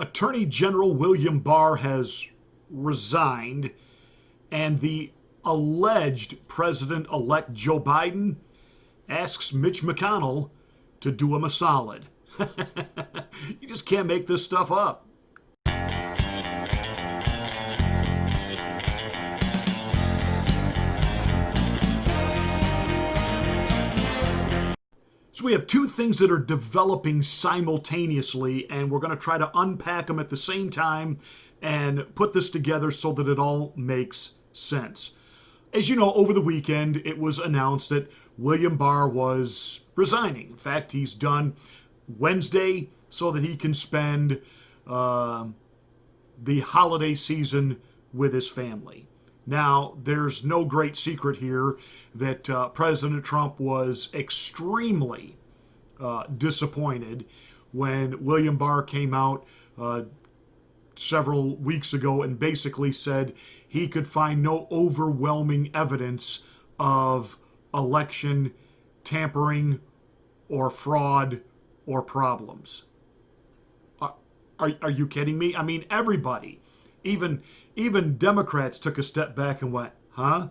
Attorney General William Barr has resigned, and the alleged President-elect Joe Biden asks Mitch McConnell to do him a solid. You just can't make this stuff up. So we have two things that are developing simultaneously, and we're going to try to unpack them at the same time and put this together so that it all makes sense. As you know, over the weekend, it was announced that William Barr was resigning. In fact, he's done Wednesday so that he can spend the holiday season with his family. Now, there's no great secret here that President Trump was extremely disappointed when William Barr came out several weeks ago and basically said he could find no overwhelming evidence of election tampering or fraud or problems. Are you kidding me? I mean, everybody, even Democrats took a step back and went, huh?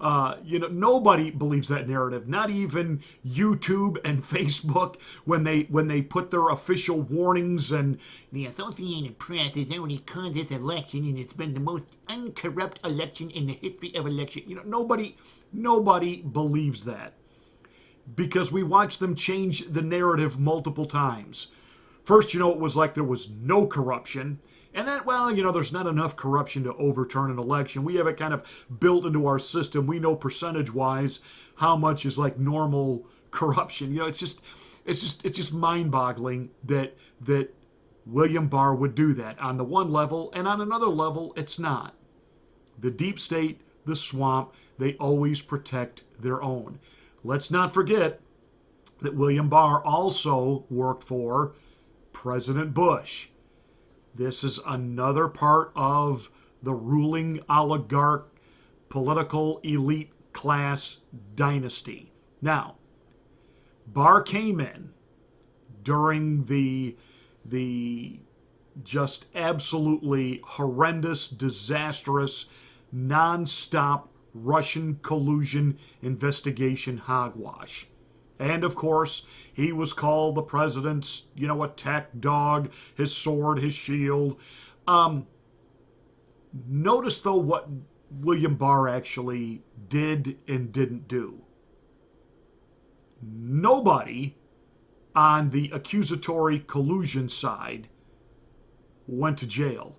Nobody believes that narrative. Not even YouTube and Facebook when they put their official warnings and the Associated Press has already called this election, and it's been the most uncorrupt election in the history of election. Nobody believes that because we watched them change the narrative multiple times. First, it was like there was no corruption. And then, there's not enough corruption to overturn an election. We have it kind of built into our system. We know percentage-wise how much is like normal corruption. It's just mind-boggling that William Barr would do that on the one level, and on another level, it's not. The deep state, the swamp, they always protect their own. Let's not forget that William Barr also worked for President Bush. This is another part of the ruling oligarch political elite class dynasty. Now, Barr came in during the just absolutely horrendous, disastrous, non-stop Russian collusion investigation hogwash. And of course, he was called the president's, attack dog, his sword, his shield. Notice, though, what William Barr actually did and didn't do. Nobody on the accusatory collusion side went to jail.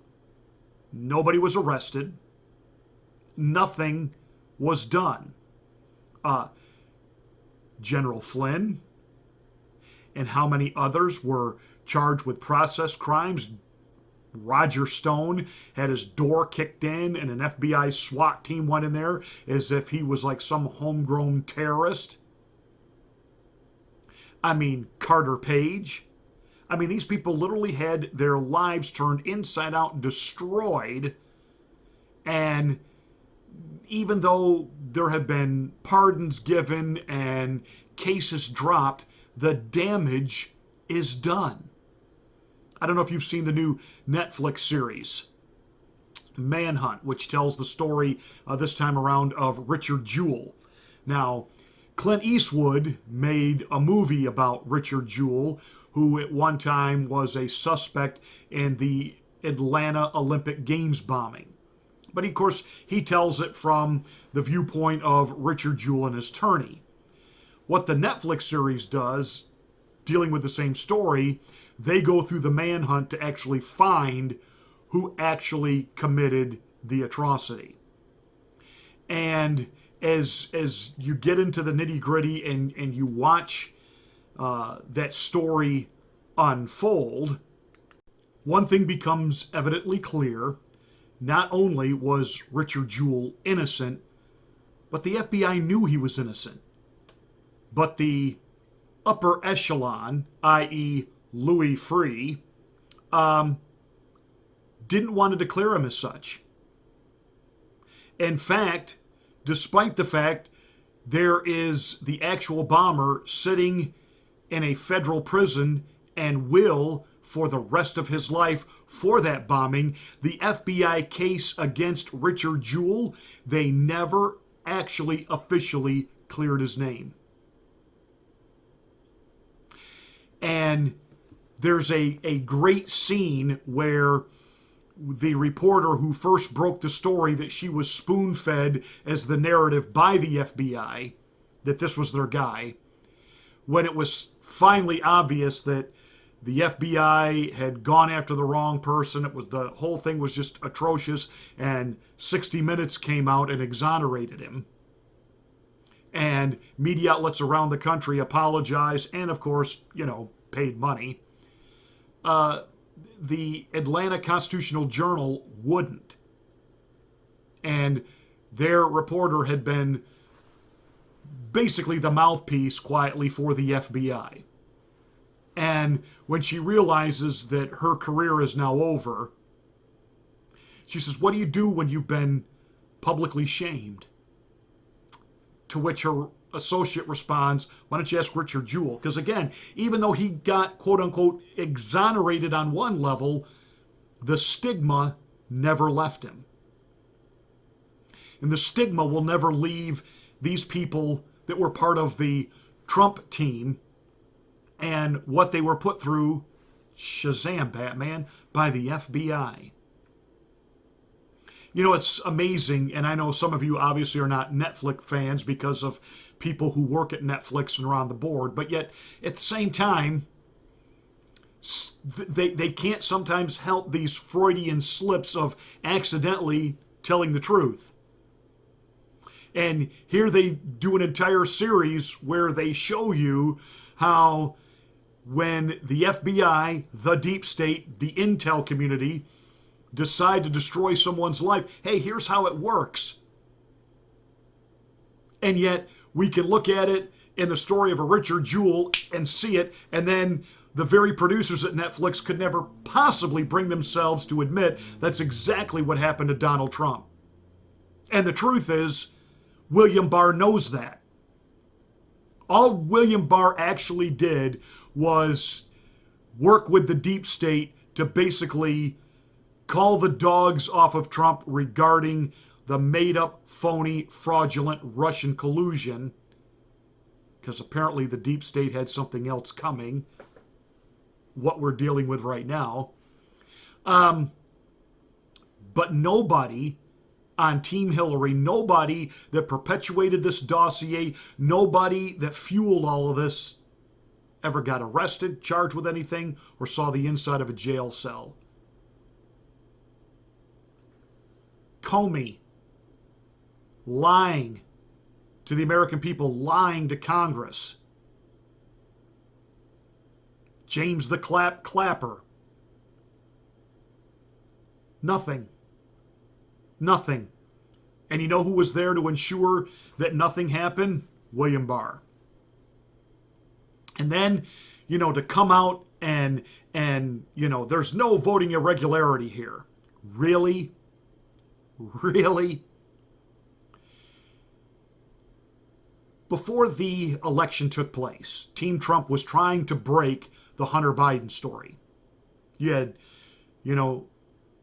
Nobody was arrested. Nothing was done. General Flynn and how many others were charged with process crimes. Roger Stone had his door kicked in and an FBI SWAT team went in there as if he was like some homegrown terrorist. Carter Page. These people literally had their lives turned inside out and destroyed. And even though there have been pardons given and cases dropped, the damage is done. I don't know if you've seen the new Netflix series, Manhunt, which tells the story this time around of Richard Jewell. Now, Clint Eastwood made a movie about Richard Jewell, who at one time was a suspect in the Atlanta Olympic Games bombing. But of course, he tells it from the viewpoint of Richard Jewell and his attorney. What the Netflix series does, dealing with the same story, they go through the manhunt to actually find who actually committed the atrocity. And as you get into the nitty-gritty and you watch that story unfold, one thing becomes evidently clear. Not only was Richard Jewell innocent, but the FBI knew he was innocent. But the upper echelon, i.e. Louis Freeh, didn't want to declare him as such. In fact, despite the fact there is the actual bomber sitting in a federal prison and will, for the rest of his life for that bombing. The FBI case against Richard Jewell, they never actually officially cleared his name. And there's a great scene where the reporter who first broke the story that she was spoon-fed as the narrative by the FBI, that this was their guy, when it was finally obvious that the FBI had gone after the wrong person, the whole thing was just atrocious, and 60 Minutes came out and exonerated him. And media outlets around the country apologized and, of course, paid money. The Atlanta Constitutional Journal wouldn't. And their reporter had been basically the mouthpiece quietly for the FBI. And when she realizes that her career is now over, she says, "What do you do when you've been publicly shamed?" To which her associate responds, "Why don't you ask Richard Jewell?" Because again, even though he got quote-unquote exonerated on one level, the stigma never left him. And the stigma will never leave these people that were part of the Trump team and what they were put through, Shazam, Batman, by the FBI. It's amazing, and I know some of you obviously are not Netflix fans because of people who work at Netflix and are on the board, but yet at the same time, they can't sometimes help these Freudian slips of accidentally telling the truth. And here they do an entire series where they show you how when the FBI, the deep state, the intel community decide to destroy someone's life, hey, here's how it works. And yet we can look at it in the story of a Richard Jewell and see it, and then the very producers at Netflix could never possibly bring themselves to admit that's exactly what happened to Donald Trump. And the truth is, William Barr knows that. All William Barr actually did was work with the deep state to basically call the dogs off of Trump regarding the made-up, phony, fraudulent Russian collusion, because apparently the deep state had something else coming, what we're dealing with right now. But nobody on Team Hillary, nobody that perpetuated this dossier, nobody that fueled all of this ever got arrested, charged with anything, or saw the inside of a jail cell. Comey lying to the American people, lying to Congress. James the Clapper. Nothing. Nothing. And you know who was there to ensure that nothing happened? William Barr. And then, to come out and there's no voting irregularity here. Really? Really? Before the election took place, Team Trump was trying to break the Hunter Biden story. You had,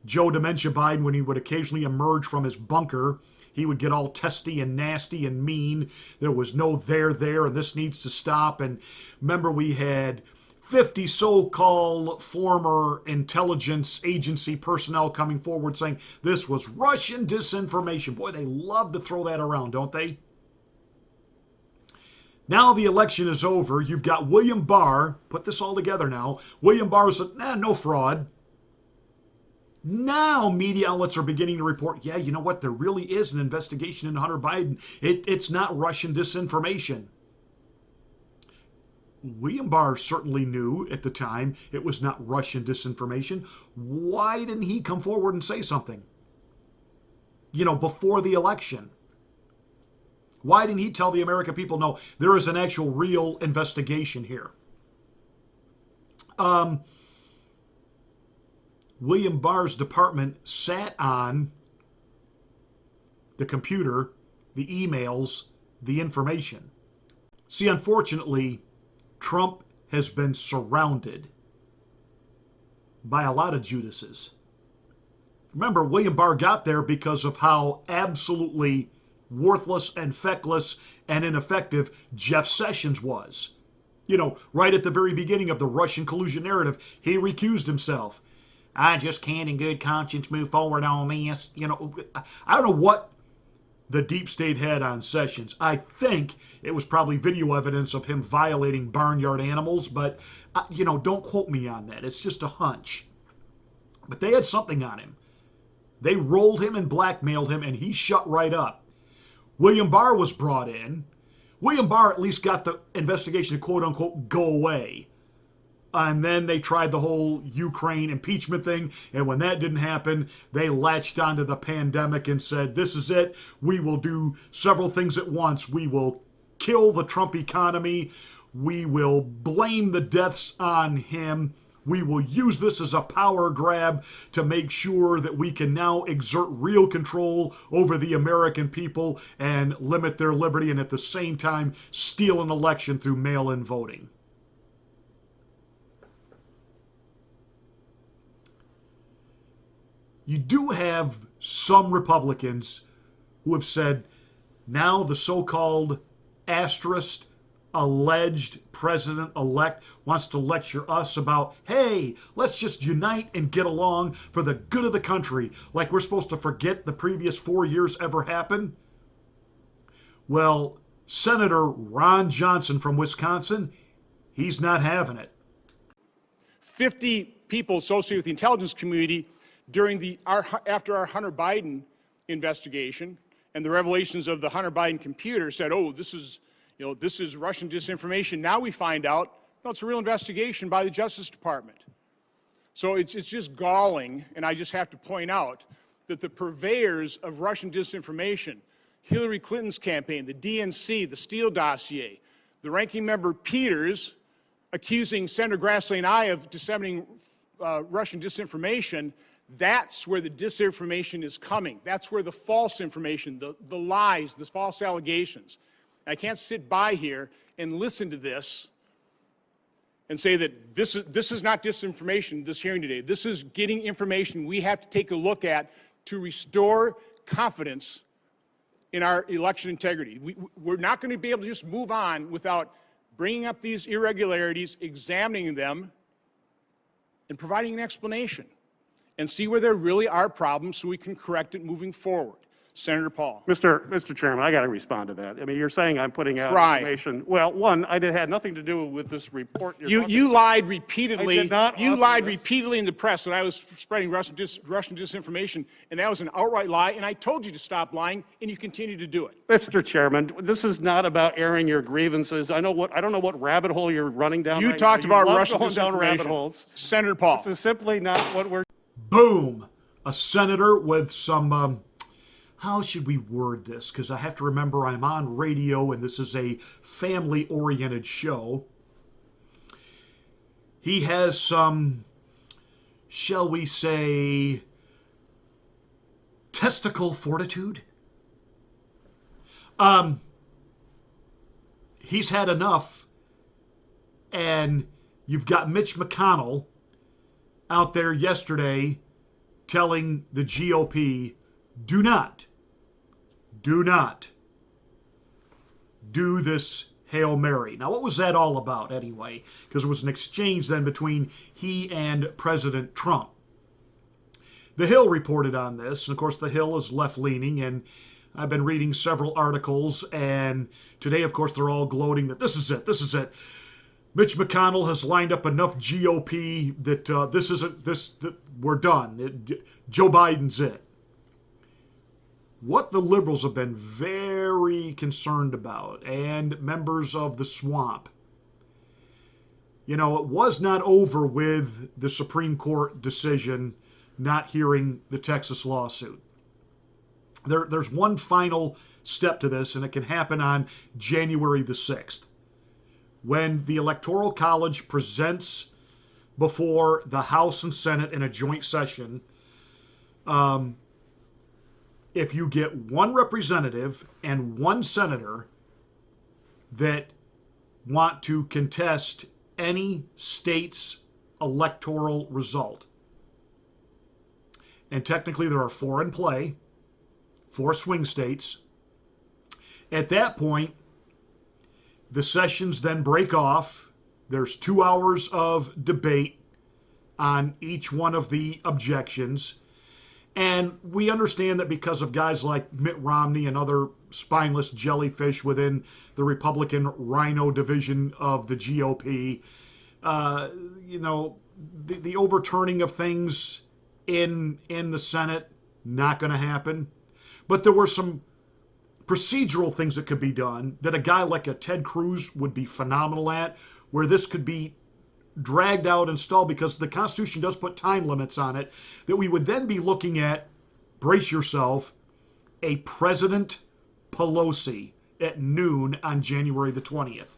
Joe Dementia Biden, when he would occasionally emerge from his bunker, he would get all testy and nasty and mean. There was no there, and this needs to stop. And remember, we had 50 so-called former intelligence agency personnel coming forward saying this was Russian disinformation. Boy, they love to throw that around, don't they? Now the election is over. You've got William Barr. Put this all together now. William Barr said, no fraud. Now media outlets are beginning to report, yeah, you know what? There really is an investigation into Hunter Biden. It's not Russian disinformation. William Barr certainly knew at the time it was not Russian disinformation. Why didn't he come forward and say something? Before the election. Why didn't he tell the American people, no, there is an actual real investigation here? William Barr's department sat on the computer, the emails, the information. See, unfortunately, Trump has been surrounded by a lot of Judases. Remember, William Barr got there because of how absolutely worthless and feckless and ineffective Jeff Sessions was. You know, right at the very beginning of the Russian collusion narrative, he recused himself. I just can't in good conscience move forward on this. You know, I don't know what the deep state had on Sessions. I think it was probably video evidence of him violating barnyard animals, but, you know, don't quote me on that. It's just a hunch. But they had something on him. They rolled him and blackmailed him, and he shut right up. William Barr was brought in. William Barr at least got the investigation to quote-unquote go away. And then they tried the whole Ukraine impeachment thing, and when that didn't happen, they latched onto the pandemic and said, this is it. We will do several things at once. We will kill the Trump economy. We will blame the deaths on him. We will use this as a power grab to make sure that we can now exert real control over the American people and limit their liberty and at the same time steal an election through mail-in voting. You do have some Republicans who have said now the so-called asterisk alleged president-elect wants to lecture us about, hey, let's just unite and get along for the good of the country, like we're supposed to forget the previous 4 years ever happened. Well, Senator Ron Johnson from Wisconsin, he's not having it. 50 people associated with the intelligence community after our Hunter Biden investigation and the revelations of the Hunter Biden computer said, oh, this is Russian disinformation. Now we find out, no, it's a real investigation by the Justice Department. So it's just galling, and I just have to point out that the purveyors of Russian disinformation, Hillary Clinton's campaign, the DNC, the Steele dossier, the ranking member Peters accusing Senator Grassley and I of disseminating Russian disinformation, that's where the disinformation is coming. That's where the false information, the lies, the false allegations. I can't sit by here and listen to this and say that this is not disinformation, this hearing today. This is getting information we have to take a look at to restore confidence in our election integrity. We're not going to be able to just move on without bringing up these irregularities, examining them, and providing an explanation and see where there really are problems so we can correct it moving forward. Senator Paul. Mr. Chairman, I got to respond to that. I mean, you're saying I'm putting out information. Well, one, I had nothing to do with this report. You lied repeatedly. I did not. You lied repeatedly in the press that I was spreading Russian disinformation, and that was an outright lie. And I told you to stop lying, and you continue to do it. Mr. Chairman, this is not about airing your grievances. I don't know what rabbit hole you're running down. You right talked now. about Russian going down rabbit disinformation. holes. Senator Paul. This is simply not what we're. Boom! A senator with some, how should we word this? Because I have to remember I'm on radio and this is a family-oriented show. He has some, shall we say, testicle fortitude. He's had enough, and you've got Mitch McConnell out there yesterday telling the GOP, do not do this Hail Mary. Now, what was that all about anyway? Because there was an exchange then between he and President Trump. The Hill reported on this, and of course the Hill is left-leaning, and I've been reading several articles, and today, of course, they're all gloating that this is it. Mitch McConnell has lined up enough GOP that we're done. Joe Biden's it. What the liberals have been very concerned about, and members of the swamp, it was not over with the Supreme Court decision not hearing the Texas lawsuit. There's one final step to this, and it can happen on January the 6th. When the Electoral College presents before the House and Senate in a joint session, if you get one representative and one senator that want to contest any state's electoral result, and technically there are 4 in play, 4 swing states. At that point, the sessions then break off. There's 2 hours of debate on each one of the objections. And we understand that because of guys like Mitt Romney and other spineless jellyfish within the Republican Rhino division of the GOP, the overturning of things in the Senate, not going to happen. But there were some procedural things that could be done that a guy like a Ted Cruz would be phenomenal at, where this could be dragged out and stalled, because the Constitution does put time limits on it, that we would then be looking at, brace yourself, a President Pelosi at noon on January the 20th.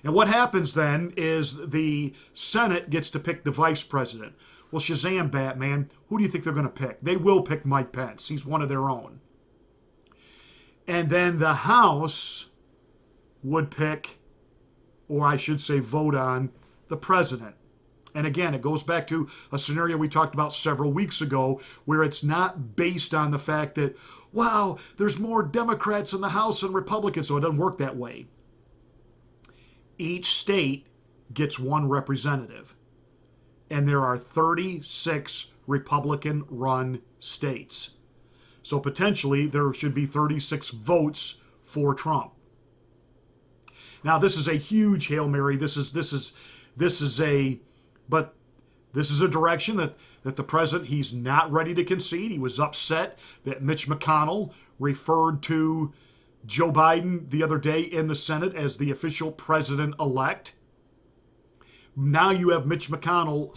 And what happens then is the Senate gets to pick the vice president. Well, Shazam, Batman, who do you think they're going to pick? They will pick Mike Pence. He's one of their own. And then the House would pick, or I should say vote on, the president. And again, it goes back to a scenario we talked about several weeks ago, where it's not based on the fact that, wow, there's more Democrats in the House than Republicans, so it doesn't work that way. Each state gets 1 representative, and there are 36 Republican-run states. So potentially there should be 36 votes for Trump. Now, this is a huge Hail Mary. This is a direction that the president, he's not ready to concede. He was upset that Mitch McConnell referred to Joe Biden the other day in the Senate as the official president-elect. Now you have Mitch McConnell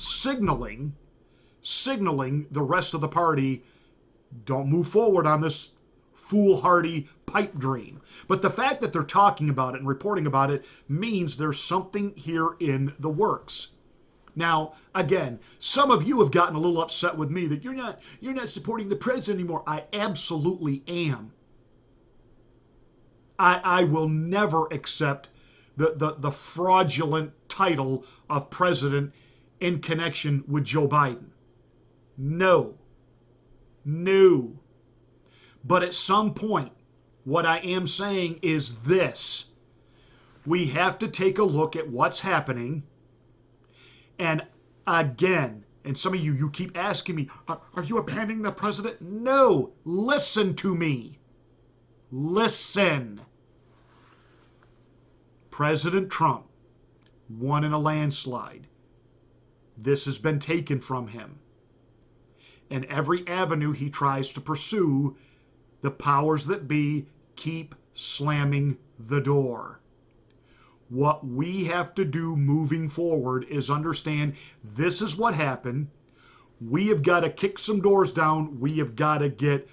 signaling the rest of the party, don't move forward on this foolhardy pipe dream. But the fact that they're talking about it and reporting about it means there's something here in the works. Now, again, some of you have gotten a little upset with me that you're not supporting the president anymore. I absolutely am. I will never accept the fraudulent title of president in connection with Joe Biden. No. But at some point, what I am saying is this. We have to take a look at what's happening. And again, and some of you keep asking me, are you abandoning the president? No. Listen to me. Listen. President Trump won in a landslide. This has been taken from him. And every avenue he tries to pursue, the powers that be keep slamming the door. What we have to do moving forward is understand this is what happened. We have got to kick some doors down. We have got to get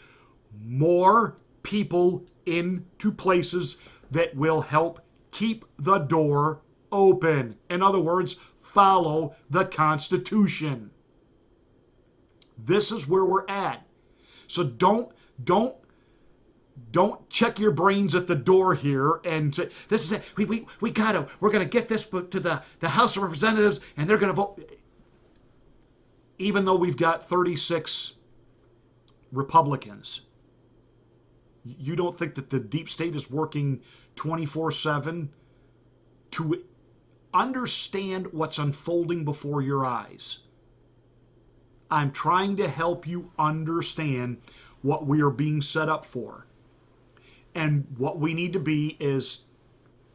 more people into places that will help keep the door open. In other words, follow the Constitution. This is where we're at. So don't check your brains at the door here and say, this is it. We're gonna get this to the House of Representatives and they're gonna vote. Even though we've got 36 Republicans, you don't think that the deep state is working 24/7 to understand what's unfolding before your eyes? I'm trying to help you understand what we are being set up for. And what we need to be is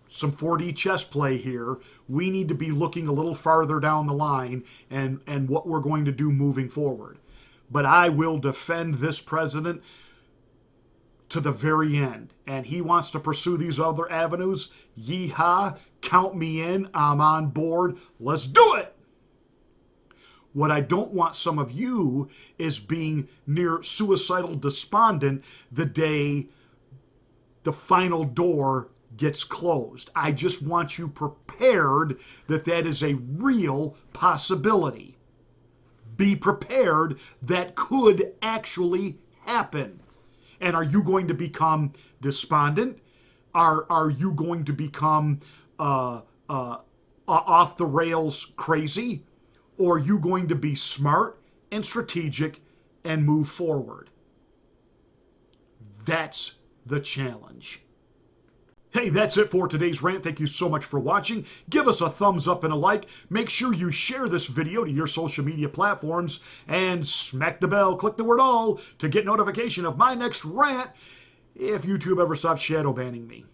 some 4D chess play here. We need to be looking a little farther down the line and what we're going to do moving forward. But I will defend this president to the very end. And he wants to pursue these other avenues. Yeehaw, count me in. I'm on board. Let's do it. What I don't want some of you is being near suicidal despondent the day the final door gets closed. I just want you prepared that is a real possibility. Be prepared that could actually happen. And are you going to become despondent? Are you going to become off the rails crazy? Or are you going to be smart and strategic and move forward. That's the challenge. Hey, that's it for today's rant. Thank you so much for watching. Give us a thumbs up and a like. Make sure you share this video to your social media platforms and smack the bell, click the word all to get notification of my next rant if YouTube ever stops shadow banning me.